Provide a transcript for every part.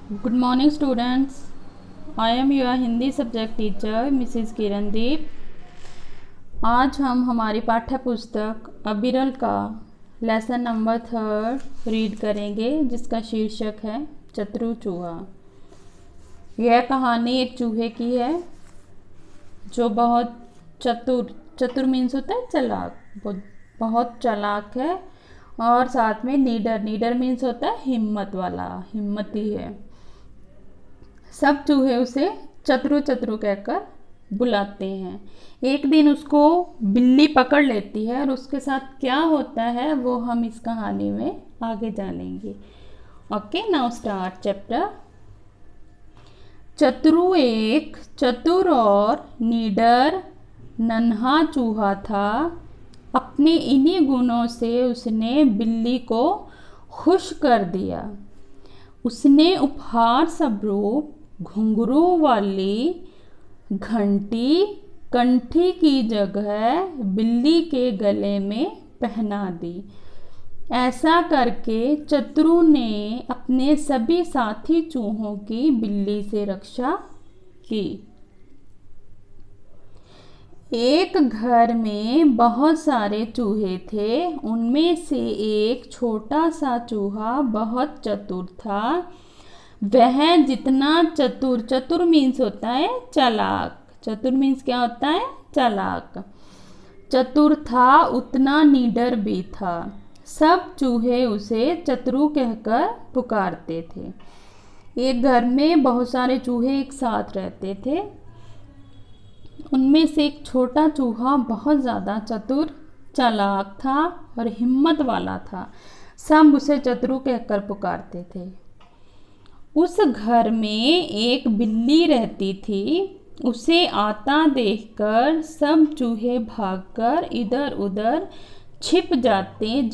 Good morning students. I am your Hindi subject teacher Mrs Kirandeep. आज हम हमारी पाठ्य पुस्तक अविरल का लेसन नंबर 3 रीड करेंगे, जिसका शीर्षक है चतुर चूहा। यह कहानी एक चूहे की है जो बहुत चतुर मीन्स होता है चालाक, बहुत चालाक है। और साथ में नीडर मीन्स होता है हिम्मत वाला, हिम्मती है। सब चूहे उसे चतुरु चतुरु कहकर बुलाते हैं। एक दिन उसको बिल्ली पकड़ लेती है और उसके साथ क्या होता है वो हम इस कहानी में आगे जानेंगे। Okay, now start chapter. चतुरु एक चतुर और नीडर नन्हा चूहा था। अपने इन्हीं गुणों से उसने बिल्ली को खुश कर दिया। उसने उपहार स्वरूप घुंघरू वाली घंटी कंठी की जगह बिल्ली के गले में पहना दी। ऐसा करके चतुरु ने अपने सभी साथी चूहों की बिल्ली से रक्षा की। एक घर में बहुत सारे चूहे थे। उनमें से एक छोटा सा चूहा बहुत चतुर था। वह जितना चतुर मीन्स होता है चालाक, चतुर मीन्स क्या होता है चालाक, चतुर था उतना नीडर भी था। सब चूहे उसे चतुरु कहकर पुकारते थे। एक घर में बहुत सारे चूहे एक साथ रहते थे। उनमें से एक छोटा चूहा बहुत ज़्यादा चतुर चालाक था और हिम्मत वाला था। सब उसे चतुरु कहकर पुकारते थे। उस घर में एक बिल्ली रहती थी। उसे आता देखकर सब चूहे भागकर इधर उधर छिप जाते,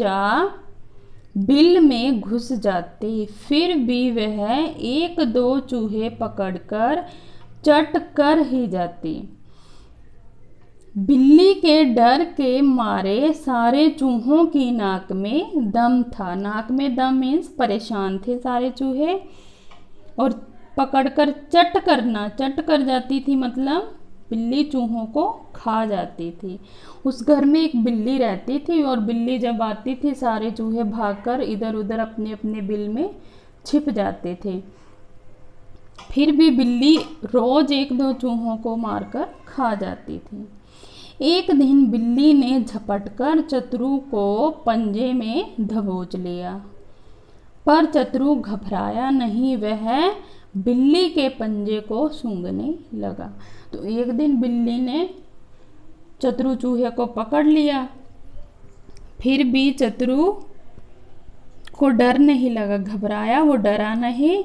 बिल में घुस जाते। फिर भी वह एक दो चूहे पकड़कर चट कर ही जाती। बिल्ली के डर के मारे सारे चूहों की नाक में दम था। नाक में दम मीन्स परेशान थे सारे चूहे। और पकड़कर चट कर जाती थी, मतलब बिल्ली चूहों को खा जाती थी। उस घर में एक बिल्ली रहती थी और बिल्ली जब आती थी सारे चूहे भागकर इधर उधर अपने अपने बिल में छिप जाते थे। फिर भी बिल्ली रोज एक दो चूहों को मारकर खा जाती थी। एक दिन बिल्ली ने झपटकर चतुरु को पंजे में दबोच लिया। पर चतुरु घबराया नहीं, वह बिल्ली के पंजे को सूंघने लगा। तो एक दिन बिल्ली ने चतुरु चूहे को पकड़ लिया। फिर भी चतुरु को डर नहीं लगा, घबराया, वो डरा नहीं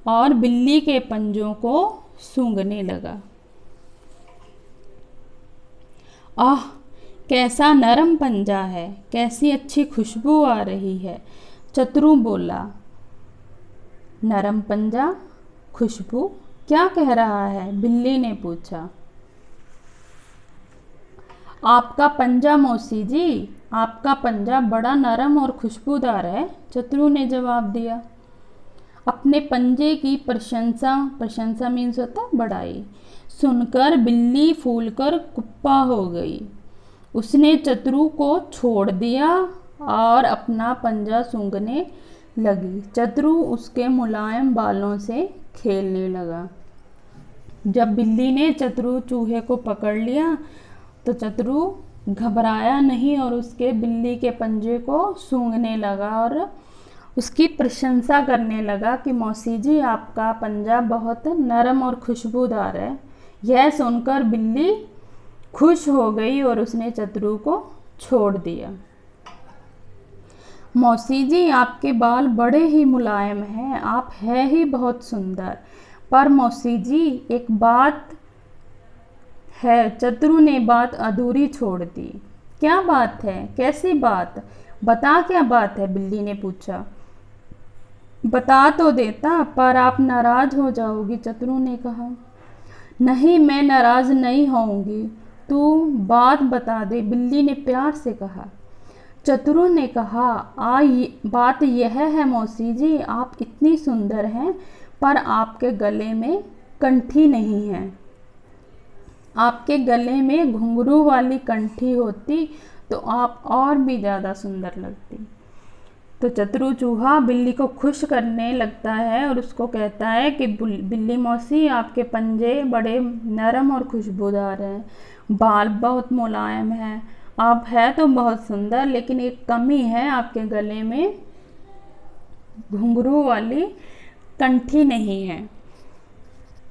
और बिल्ली के पंजों को सूंघने लगा। आह, कैसा नरम पंजा है, कैसी अच्छी खुशबू आ रही है, चतुरु बोला। नरम पंजा, खुशबू, क्या कह रहा है? बिल्ली ने पूछा। आपका पंजा मौसी जी, आपका पंजा बड़ा नरम और खुशबूदार है, चतुरु ने जवाब दिया। अपने पंजे की प्रशंसा मीन्स होता है बड़ाई, सुनकर बिल्ली फूलकर कुप्पा हो गई। उसने चतुरु को छोड़ दिया और अपना पंजा सूंघने लगी। चतुरु उसके मुलायम बालों से खेलने लगा। जब बिल्ली ने चतुरु चूहे को पकड़ लिया तो चतुरु घबराया नहीं और उसके बिल्ली के पंजे को सूंघने लगा और उसकी प्रशंसा करने लगा कि मौसी जी, आपका पंजा बहुत नरम और खुशबूदार है। यह सुनकर बिल्ली खुश हो गई और उसने चतुरु को छोड़ दिया। मौसी जी, आपके बाल बड़े ही मुलायम हैं, आप है ही बहुत सुंदर। पर मौसी जी, एक बात है। चतुरु ने बात अधूरी छोड़ दी। क्या बात है? कैसी बात? बता, क्या बात है? बिल्ली ने पूछा। बता तो देता, पर आप नाराज हो जाओगी, चतुरु ने कहा। नहीं, मैं नाराज नहीं होऊंगी, तू बात बता दे, बिल्ली ने प्यार से कहा। चतुरु ने कहा, बात यह है मौसी जी, आप इतनी सुंदर हैं पर आपके गले में कंठी नहीं है। आपके गले में घुंघरू वाली कंठी होती तो आप और भी ज़्यादा सुंदर लगती। तो चतुर चूहा बिल्ली को खुश करने लगता है और उसको कहता है कि बिल्ली मौसी, आपके पंजे बड़े नरम और खुशबूदार हैं, बाल बहुत मुलायम हैं, आप है तो बहुत सुंदर, लेकिन एक कमी है, आपके गले में घुंघरू वाली कंठी नहीं है।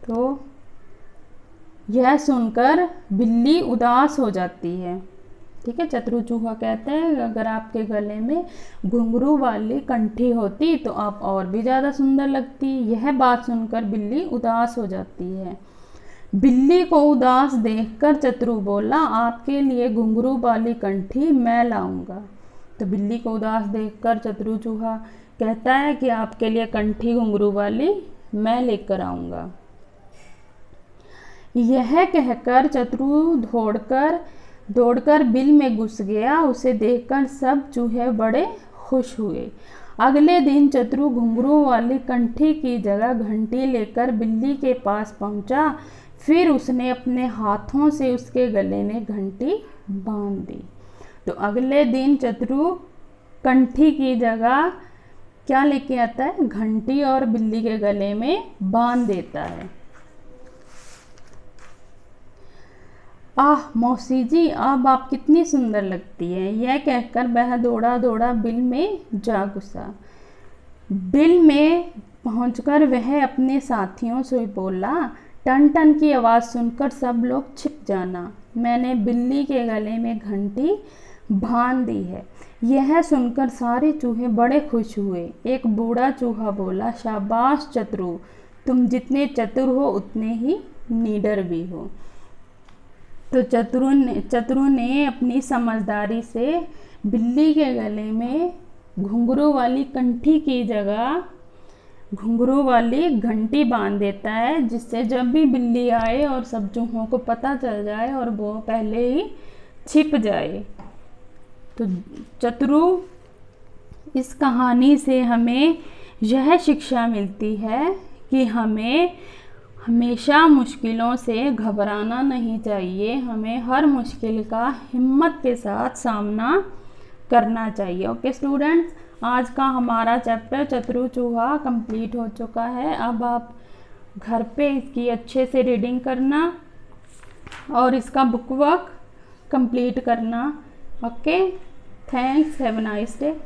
तो यह सुनकर बिल्ली उदास हो जाती है। ठीक है, चतुर चूहा कहते हैं अगर आपके गले में घुंघरू वाली कंठी होती तो आप और भी ज़्यादा सुंदर लगती। यह बात सुनकर बिल्ली उदास हो जाती है। बिल्ली को उदास देखकर चतुर बोला, आपके लिए घुंघरू वाली कंठी मैं लाऊंगा। तो बिल्ली को उदास देखकर चतुर चूहा कहता है कि आपके लिए कंठी घुंघरू वाली मैं लेकर आऊंगा। यह कहकर चतुर दौड़कर बिल में घुस गया। उसे देखकर सब चूहे बड़े खुश हुए। अगले दिन चतुर घुंघरू वाली कंठी की जगह घंटी लेकर बिल्ली के पास पहुंचा। फिर उसने अपने हाथों से उसके गले में घंटी बांध दी। तो अगले दिन चतुर कंठी की जगह क्या लेके आता है? घंटी, और बिल्ली के गले में बांध देता है। आह मौसी जी, अब आप कितनी सुंदर लगती है। यह कहकर वह दौड़ा दौड़ा बिल में जा घुसा। बिल में पहुंचकर वह अपने साथियों से बोला, टन टन की आवाज़ सुनकर सब लोग छिप जाना, मैंने बिल्ली के गले में घंटी बांध दी है। यह सुनकर सारे चूहे बड़े खुश हुए। एक बूढ़ा चूहा बोला, शाबाश चतुर, तुम जितने चतुर हो उतने ही निडर भी हो। तो चतुर ने अपनी समझदारी से बिल्ली के गले में घुंघरू वाली कंठी की जगह घुंघरू वाली घंटी बांध देता है, जिससे जब भी बिल्ली आए और सब चूहों को पता चल जाए और वो पहले ही छिप जाए। तो चतुर इस कहानी से हमें यह शिक्षा मिलती है कि हमें हमेशा मुश्किलों से घबराना नहीं चाहिए। हमें हर मुश्किल का हिम्मत के साथ सामना करना चाहिए। ओके स्टूडेंट्स, आज का हमारा चैप्टर चतुर चूहा कंप्लीट हो चुका है। अब आप घर पे इसकी अच्छे से रीडिंग करना और इसका बुक वर्क कंप्लीट करना। Okay, thanks, have a nice day.